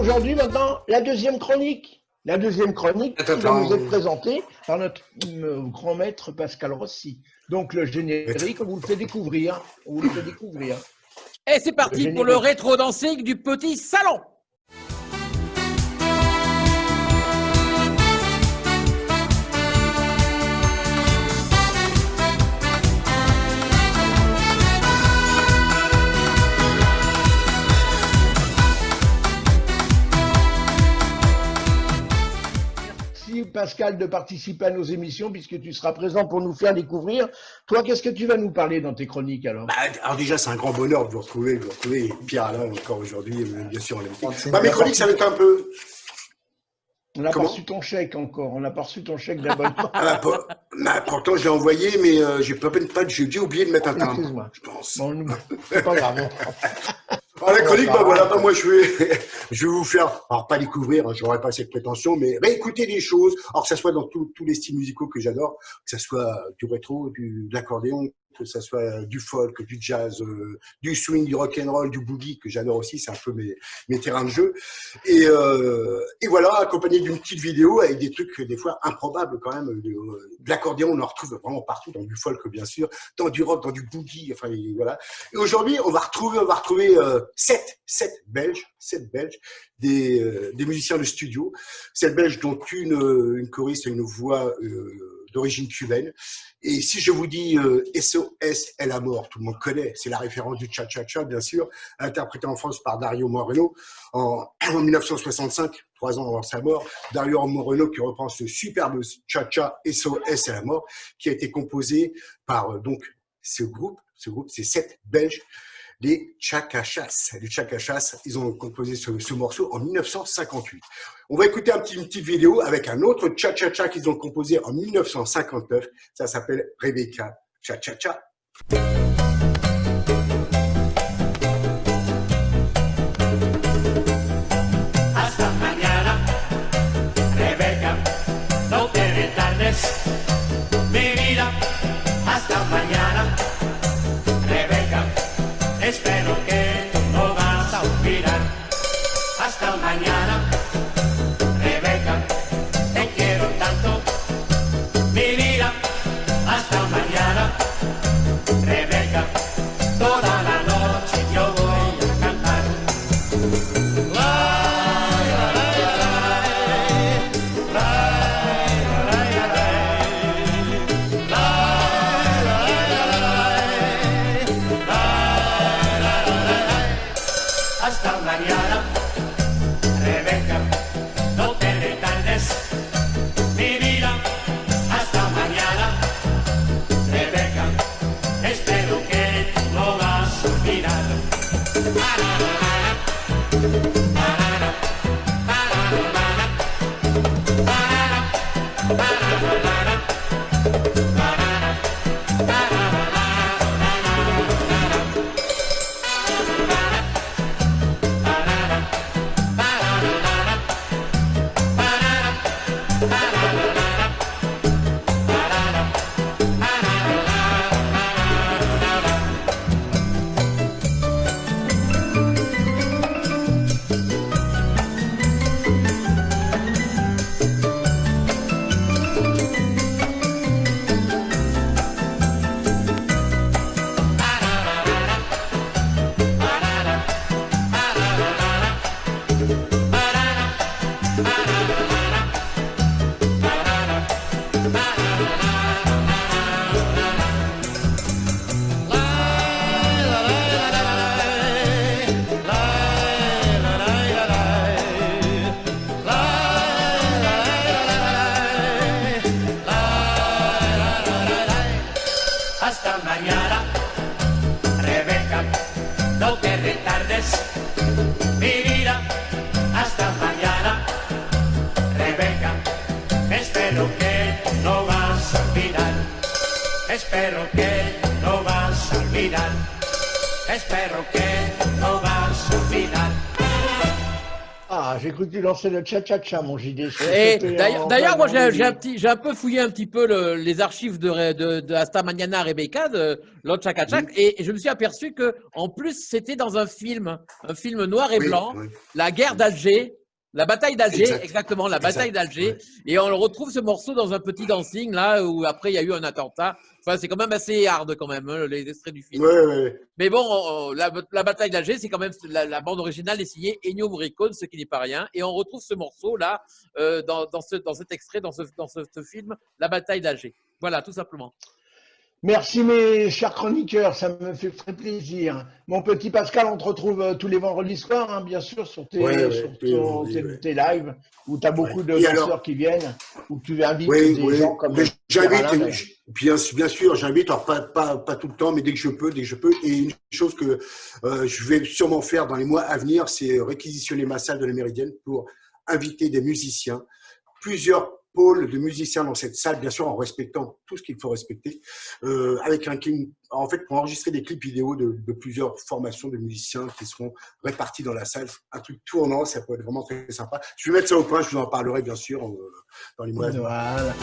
aujourd'hui, maintenant, la deuxième chronique. La deuxième chronique qui va nous être présentée par notre grand maître Pascal Rossi. Donc le générique, on vous le fait découvrir. On vous le fait découvrir. Et c'est parti pour le rétro dancing du petit salon. Pascal, de participer à nos émissions puisque tu seras présent pour nous faire découvrir. Toi, qu'est-ce que tu vas nous parler dans tes chroniques alors? Alors déjà, c'est un grand bonheur de vous retrouver, Pierre Alain encore aujourd'hui, bien sûr en invité. Mes chroniques, ça va être un peu... On n'a pas reçu ton chèque encore, on n'a pas reçu ton chèque d'abonnement. Pourtant, je l'ai envoyé, mais j'ai oublié de mettre un timbre, je pense. Bon, c'est pas grave. Alors, la chronique, voilà, moi je vais vous faire, alors pas découvrir, je n'aurai pas cette prétention, mais réécouter des choses, alors que ça soit dans tous les styles musicaux que j'adore, que ça soit du rétro, de l'accordéon, que ça soit du folk, du jazz, du swing, du rock and roll, du boogie, que j'adore aussi, c'est un peu mes terrains de jeu. Et voilà, accompagné d'une petite vidéo avec des trucs des fois improbables quand même. De l'accordéon, on en retrouve vraiment partout, dans du folk bien sûr, dans du rock, dans du boogie, enfin voilà. Et aujourd'hui, on va retrouver 7 Belges, des musiciens de studio, 7 Belges dont une choriste et une voix d'origine cubaine. Et si je vous dis SOS est la mort, tout le monde connaît, c'est la référence du cha-cha-cha, bien sûr, interprété en France par Dario Moreno en 1965, 3 ans avant sa mort. Dario Moreno qui reprend ce superbe cha-cha SOS est la mort, qui a été composé par donc ce groupe, c'est 7 Belges, les Chakachas. Les Chakachas, ils ont composé ce morceau en 1958. On va écouter une petite vidéo avec un autre cha-cha-cha qu'ils ont composé en 1959. Ça s'appelle Rebecca. Cha-cha-cha. Hasta mañana, Rebecca, no te retardes, mi vida. Hasta mañana, Rebecca. Espero que no vas a olvidar. Hasta mañana, Rebecca. Te quiero tanto, mi vida. Hasta mañana, Rebecca. Toda la noche yo voy a cantar. Hasta mañana, Rebecca, no te retardes, mi vida. Hasta mañana, Rebecca, espero que no vas a olvidar. Hasta mañana, Rebecca, no te retardes, mi vida. Hasta mañana, Rebecca, espero que no vas a olvidar. Espero que no vas a olvidar. Espero que no vas a olvidar. Ah, j'ai cru que tu lançais le cha-cha-cha, mon JD. D'ailleurs, moi, j'ai un peu fouillé un petit peu les archives de Hasta Mañana Rebecca, de Los Chakachak, et je me suis aperçu que, en plus, c'était dans un film noir et blanc, La guerre d'Alger, La bataille d'Alger, Exact. exactement, la bataille Exact. d'Alger. Ouais. Et on retrouve ce morceau dans un petit dancing, là, où après, il y a eu un attentat. Enfin, c'est quand même assez hard, quand même, hein, les extraits du film. Ouais. Mais bon, la bataille d'Alger, c'est quand même la bande originale est signée Ennio Morricone, ce qui n'est pas rien. Et on retrouve ce morceau-là dans cet extrait, dans ce film, La bataille d'Alger. Voilà, tout simplement. Merci mes chers chroniqueurs, ça me fait très plaisir. Mon petit Pascal, on te retrouve tous les vendredis soirs, hein, bien sûr, sur tes lives, où tu as beaucoup de danseurs qui viennent, où tu invites des gens comme j'invite, bien sûr, j'invite, alors pas tout le temps, mais dès que je peux. Et une chose que je vais sûrement faire dans les mois à venir, c'est réquisitionner ma salle de la Méridienne pour inviter des musiciens, plusieurs pôle de musiciens dans cette salle, bien sûr en respectant tout ce qu'il faut respecter, avec en fait, pour enregistrer des clips vidéo de plusieurs formations de musiciens qui seront répartis dans la salle, un truc tournant, ça peut être vraiment très sympa. Je vais mettre ça au point, je vous en parlerai bien sûr dans les mois à venir. Voilà.